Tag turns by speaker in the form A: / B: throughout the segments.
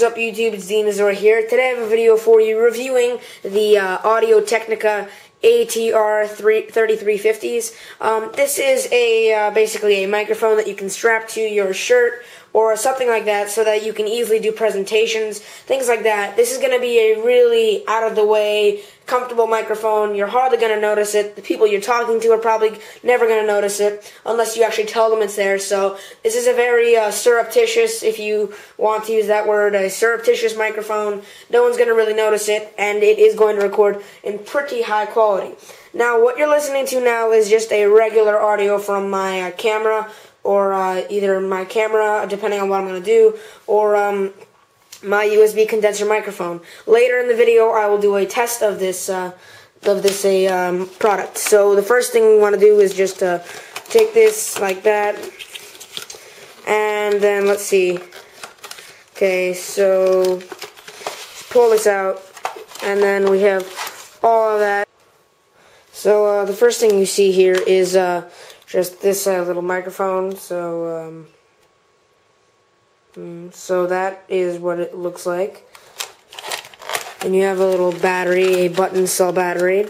A: What is up, YouTube? It's Dinosaur here. Today I have a video for you reviewing the Audio Technica ATR3350s. This is basically a microphone that you can strap to your shirt or something like that so that you can easily do presentations, things like that. This is going to be a really out-of-the-way, comfortable microphone. You're hardly going to notice it. The people you're talking to are probably never going to notice it unless you actually tell them it's there. So this is a very surreptitious, if you want to use that word, a surreptitious microphone. No one's going to really notice it, and it is going to record in pretty high quality. Now, what you're listening to now is just a regular audio from my camera, or either my camera, depending on what I'm going to do, or my USB condenser microphone. Later in the video, I will do a test of this product. So the first thing we want to do is just take this like that, and then let's see. Okay, so just pull this out, and then we have all of that. So the first thing you see here is just this little microphone. So so that is what it looks like. And you have a little battery, a button cell battery.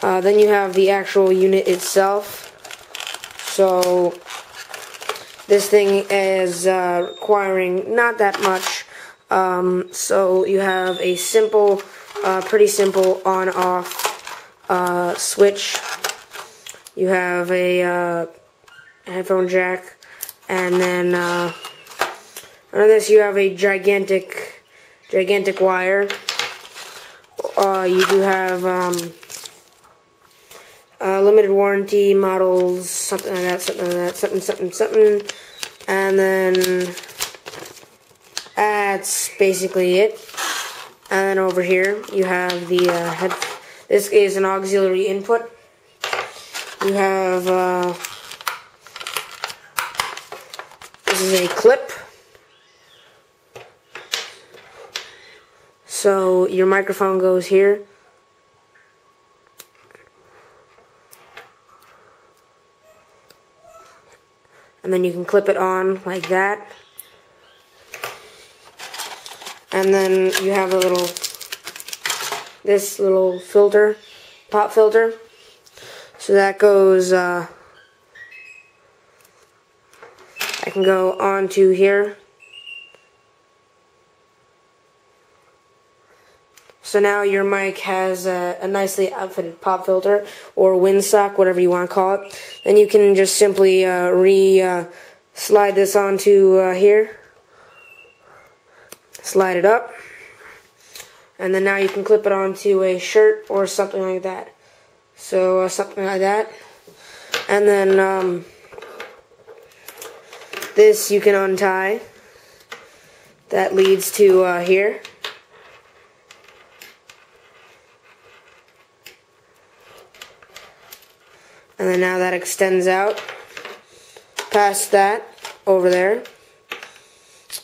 A: Then you have the actual unit itself. So this thing is requiring not that much. So you have a simple, pretty simple on-off switch. You have a headphone jack, and then under this you have a gigantic wire. You do have limited warranty models, something like that, something, and then that's basically it. And then over here you have the this is an auxiliary input. You have this is a clip. So your microphone goes here. And then you can clip it on like that. And then you have this little filter, pop filter. So that goes, I can go onto here. So now your mic has a nicely outfitted pop filter or windsock, whatever you want to call it. Then you can just simply slide this onto here. Slide it up. And then now you can clip it onto a shirt or something like that. So something like that. And then this you can untie. That leads to here. And then now that extends out past that over there.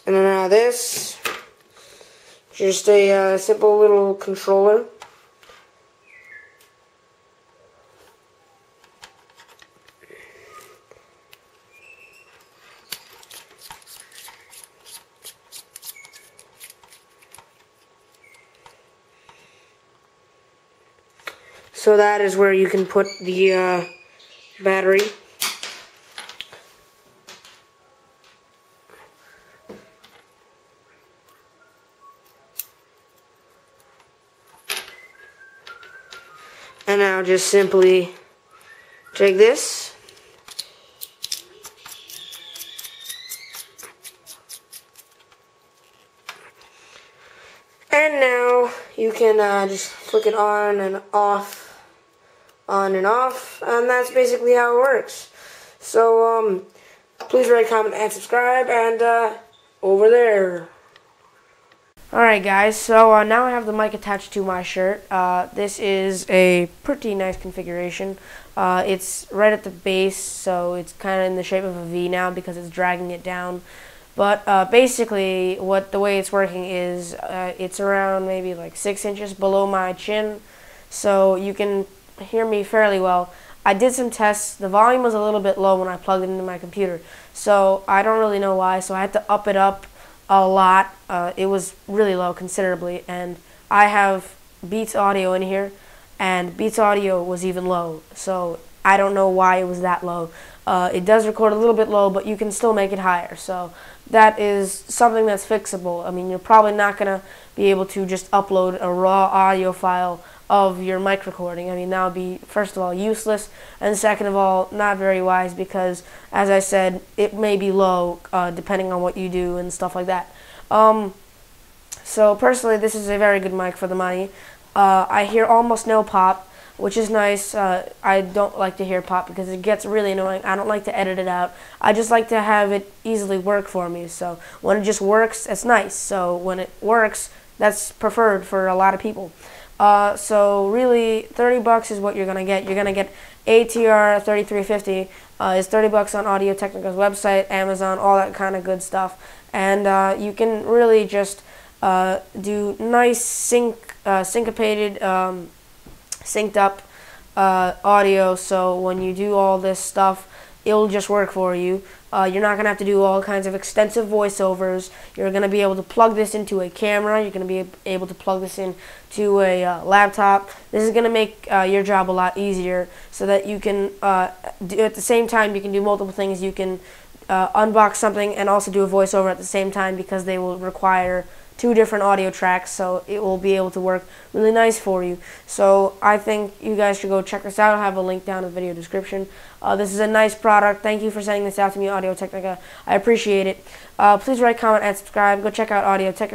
A: And then now this, just a simple little controller. So that is where you can put the battery. And now just simply take this. And now you can just flick it on and off. On and off, and that's basically how it works. So please rate, comment, and subscribe, and over there. Alright guys, so now I have the mic attached to my shirt. This is a pretty nice configuration. It's right at the base, so it's kind of in the shape of a V now because it's dragging it down. But basically, the way it's working is it's around maybe like 6 inches below my chin, so you can hear me fairly well. I did some tests. The volume was a little bit low when I plugged it into my computer, so I don't really know why. So I had to up it up a lot. It was really low considerably, and I have Beats Audio in here, and Beats Audio was even low. So I don't know why it was that low. It does record a little bit low, but you can still make it higher. So that is something that's fixable. I mean, you're probably not going to be able to just upload a raw audio file of your mic recording. I mean, that would be, first of all, useless, and second of all, not very wise because, as I said, it may be low depending on what you do and stuff like that. So personally, this is a very good mic for the money. I hear almost no pop, which is nice. I don't like to hear pop because it gets really annoying. I don't like to edit it out. I just like to have it easily work for me. So when it just works, it's nice. So when it works, that's preferred for a lot of people. So really, $30 is what you're gonna get. You're gonna get ATR3350. Is $30 on Audio Technica's website, Amazon, all that kind of good stuff. And you can really just do nice syncopated, synced up audio. So when you do all this stuff, it'll just work for you. You're not going to have to do all kinds of extensive voiceovers. You're going to be able to plug this into a camera. You're going to be able to plug this into a laptop. This is going to make your job a lot easier so that you can, do, at the same time, you can do multiple things. You can unbox something and also do a voiceover at the same time because they will require 2 different audio tracks, so it will be able to work really nice for you. So I think you guys should go check this out. I'll have a link down in the video description. This is a nice product. Thank you for sending this out to me, Audio Technica. I appreciate it. Please rate, comment, and subscribe. Go check out Audio Technica.